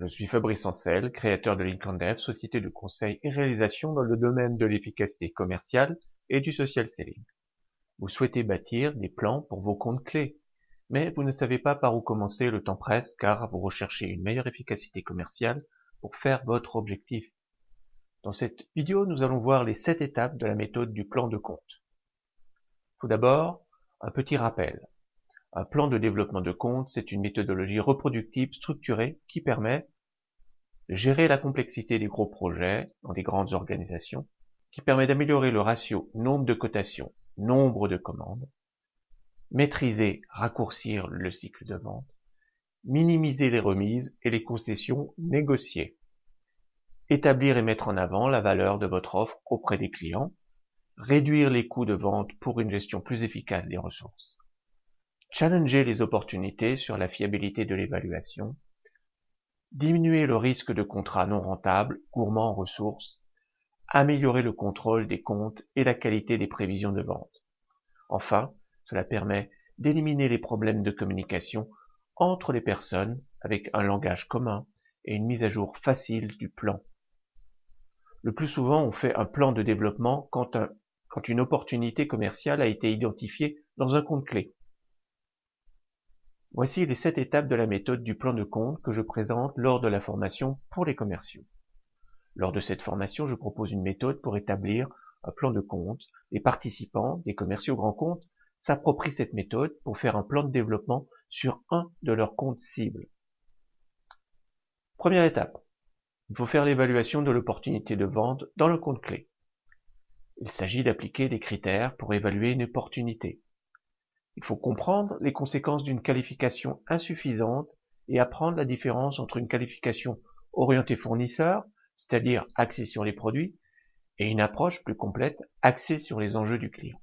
Je suis Fabrice Ancel, créateur de LinkOnDev, société de conseil et réalisation dans le domaine de l'efficacité commerciale et du social selling. Vous souhaitez bâtir des plans pour vos comptes clés, mais vous ne savez pas par où commencer, le temps presse car vous recherchez une meilleure efficacité commerciale pour faire votre objectif. Dans cette vidéo, nous allons voir les 7 étapes de la méthode du plan de compte. Tout d'abord, un petit rappel. Un plan de développement de compte, c'est une méthodologie reproductible, structurée, qui permet de gérer la complexité des gros projets dans des grandes organisations, qui permet d'améliorer le ratio nombre de cotations, nombre de commandes, maîtriser, raccourcir le cycle de vente, minimiser les remises et les concessions négociées, établir et mettre en avant la valeur de votre offre auprès des clients, réduire les coûts de vente pour une gestion plus efficace des ressources, challenger les opportunités sur la fiabilité de l'évaluation, diminuer le risque de contrats non rentables, gourmands en ressources, améliorer le contrôle des comptes et la qualité des prévisions de vente. Enfin, cela permet d'éliminer les problèmes de communication entre les personnes avec un langage commun et une mise à jour facile du plan. Le plus souvent, on fait un plan de développement quand une opportunité commerciale a été identifiée dans un compte clé. Voici les 7 étapes de la méthode du plan de compte que je présente lors de la formation pour les commerciaux. Lors de cette formation, je propose une méthode pour établir un plan de compte. Les participants, des commerciaux grands comptes, s'approprient cette méthode pour faire un plan de développement sur un de leurs comptes cibles. Première étape, il faut faire l'évaluation de l'opportunité de vente dans le compte clé. Il s'agit d'appliquer des critères pour évaluer une opportunité. Il faut comprendre les conséquences d'une qualification insuffisante et apprendre la différence entre une qualification orientée fournisseur, c'est-à-dire axée sur les produits, et une approche plus complète axée sur les enjeux du client.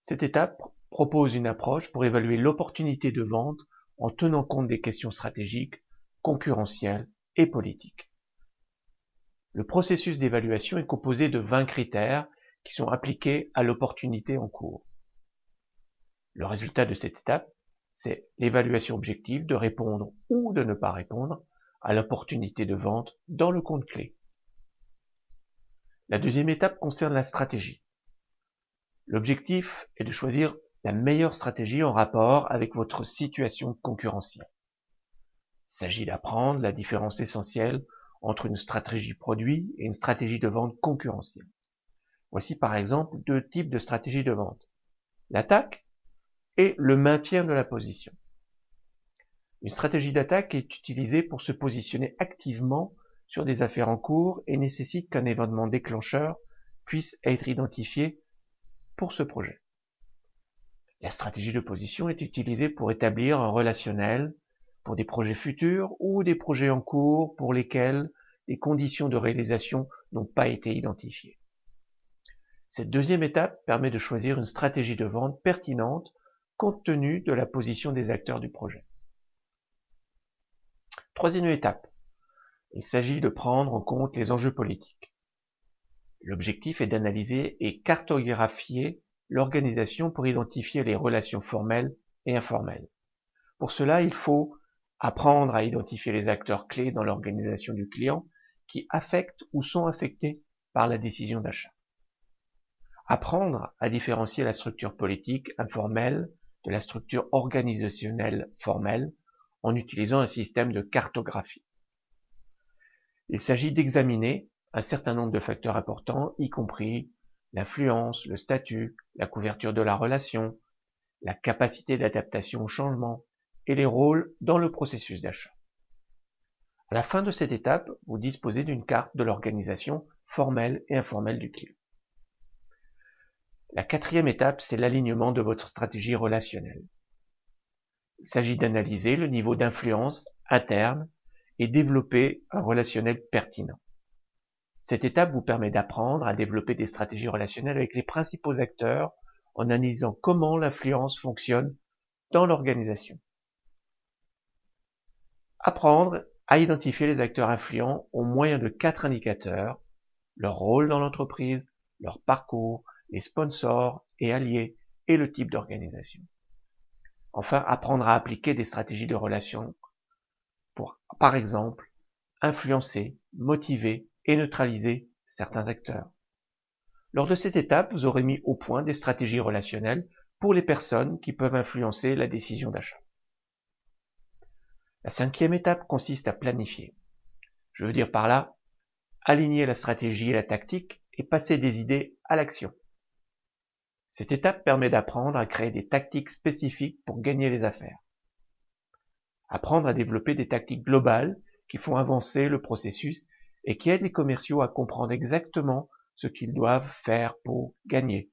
Cette étape propose une approche pour évaluer l'opportunité de vente en tenant compte des questions stratégiques, concurrentielles et politiques. Le processus d'évaluation est composé de 20 critères qui sont appliqués à l'opportunité en cours. Le résultat de cette étape, c'est l'évaluation objective de répondre ou de ne pas répondre à l'opportunité de vente dans le compte clé. La deuxième étape concerne la stratégie. L'objectif est de choisir la meilleure stratégie en rapport avec votre situation concurrentielle. Il s'agit d'apprendre la différence essentielle entre une stratégie produit et une stratégie de vente concurrentielle. Voici par exemple 2 types de stratégies de vente. L'attaque et le maintien de la position. Une stratégie d'attaque est utilisée pour se positionner activement sur des affaires en cours et nécessite qu'un événement déclencheur puisse être identifié pour ce projet. La stratégie de position est utilisée pour établir un relationnel pour des projets futurs ou des projets en cours pour lesquels les conditions de réalisation n'ont pas été identifiées. Cette deuxième étape permet de choisir une stratégie de vente pertinente compte tenu de la position des acteurs du projet. Troisième étape, il s'agit de prendre en compte les enjeux politiques. L'objectif est d'analyser et cartographier l'organisation pour identifier les relations formelles et informelles. Pour cela, il faut apprendre à identifier les acteurs clés dans l'organisation du client qui affectent ou sont affectés par la décision d'achat. Apprendre à différencier la structure politique informelle de la structure organisationnelle formelle en utilisant un système de cartographie. Il s'agit d'examiner un certain nombre de facteurs importants, y compris l'influence, le statut, la couverture de la relation, la capacité d'adaptation au changement et les rôles dans le processus d'achat. À la fin de cette étape, vous disposez d'une carte de l'organisation formelle et informelle du client. La quatrième étape, c'est l'alignement de votre stratégie relationnelle. Il s'agit d'analyser le niveau d'influence interne et développer un relationnel pertinent. Cette étape vous permet d'apprendre à développer des stratégies relationnelles avec les principaux acteurs en analysant comment l'influence fonctionne dans l'organisation. Apprendre à identifier les acteurs influents au moyen de 4 indicateurs, leur rôle dans l'entreprise, leur parcours, les sponsors et alliés et le type d'organisation. Enfin, apprendre à appliquer des stratégies de relation pour, par exemple, influencer, motiver et neutraliser certains acteurs. Lors de cette étape, vous aurez mis au point des stratégies relationnelles pour les personnes qui peuvent influencer la décision d'achat. La cinquième étape consiste à planifier. Je veux dire par là, aligner la stratégie et la tactique et passer des idées à l'action. Cette étape permet d'apprendre à créer des tactiques spécifiques pour gagner les affaires. Apprendre à développer des tactiques globales qui font avancer le processus et qui aident les commerciaux à comprendre exactement ce qu'ils doivent faire pour gagner.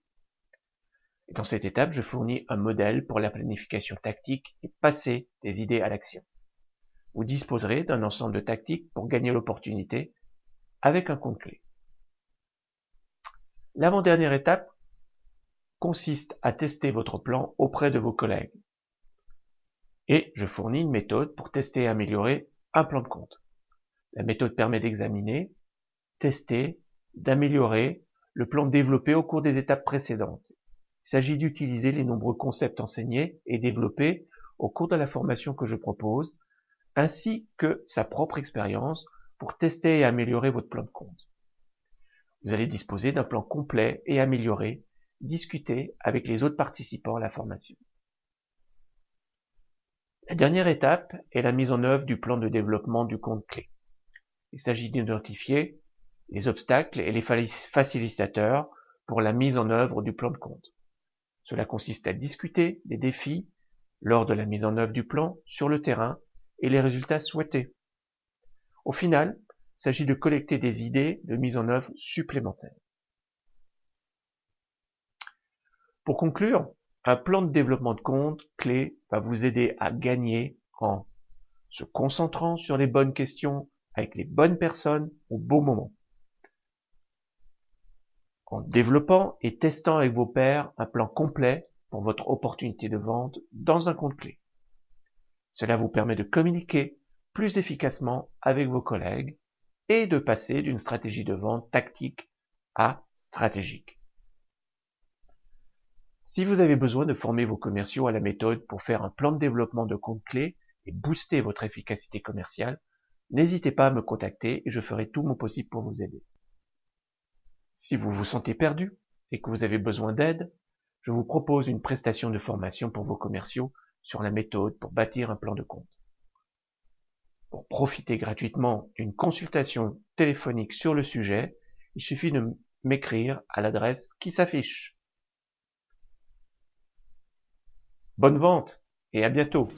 Et dans cette étape, je fournis un modèle pour la planification tactique et passer des idées à l'action. Vous disposerez d'un ensemble de tactiques pour gagner l'opportunité avec un compte clé. L'avant-dernière étape consiste à tester votre plan auprès de vos collègues. Et je fournis une méthode pour tester et améliorer un plan de compte. La méthode permet d'examiner, tester, d'améliorer le plan développé au cours des étapes précédentes. Il s'agit d'utiliser les nombreux concepts enseignés et développés au cours de la formation que je propose, ainsi que sa propre expérience pour tester et améliorer votre plan de compte. Vous allez disposer d'un plan complet et amélioré, discuté avec les autres participants à la formation. La dernière étape est la mise en œuvre du plan de développement du compte clé. Il s'agit d'identifier les obstacles et les facilitateurs pour la mise en œuvre du plan de compte. Cela consiste à discuter des défis lors de la mise en œuvre du plan sur le terrain et les résultats souhaités. Au final, il s'agit de collecter des idées de mise en œuvre supplémentaires. Pour conclure, un plan de développement de compte clé va vous aider à gagner en se concentrant sur les bonnes questions avec les bonnes personnes au bon moment, en développant et testant avec vos pairs un plan complet pour votre opportunité de vente dans un compte clé. Cela vous permet de communiquer plus efficacement avec vos collègues et de passer d'une stratégie de vente tactique à stratégique. Si vous avez besoin de former vos commerciaux à la méthode pour faire un plan de développement de compte clé et booster votre efficacité commerciale, n'hésitez pas à me contacter et je ferai tout mon possible pour vous aider. Si vous vous sentez perdu et que vous avez besoin d'aide, je vous propose une prestation de formation pour vos commerciaux sur la méthode pour bâtir un plan de compte. Pour profiter gratuitement d'une consultation téléphonique sur le sujet, il suffit de m'écrire à l'adresse qui s'affiche. Bonne vente et à bientôt!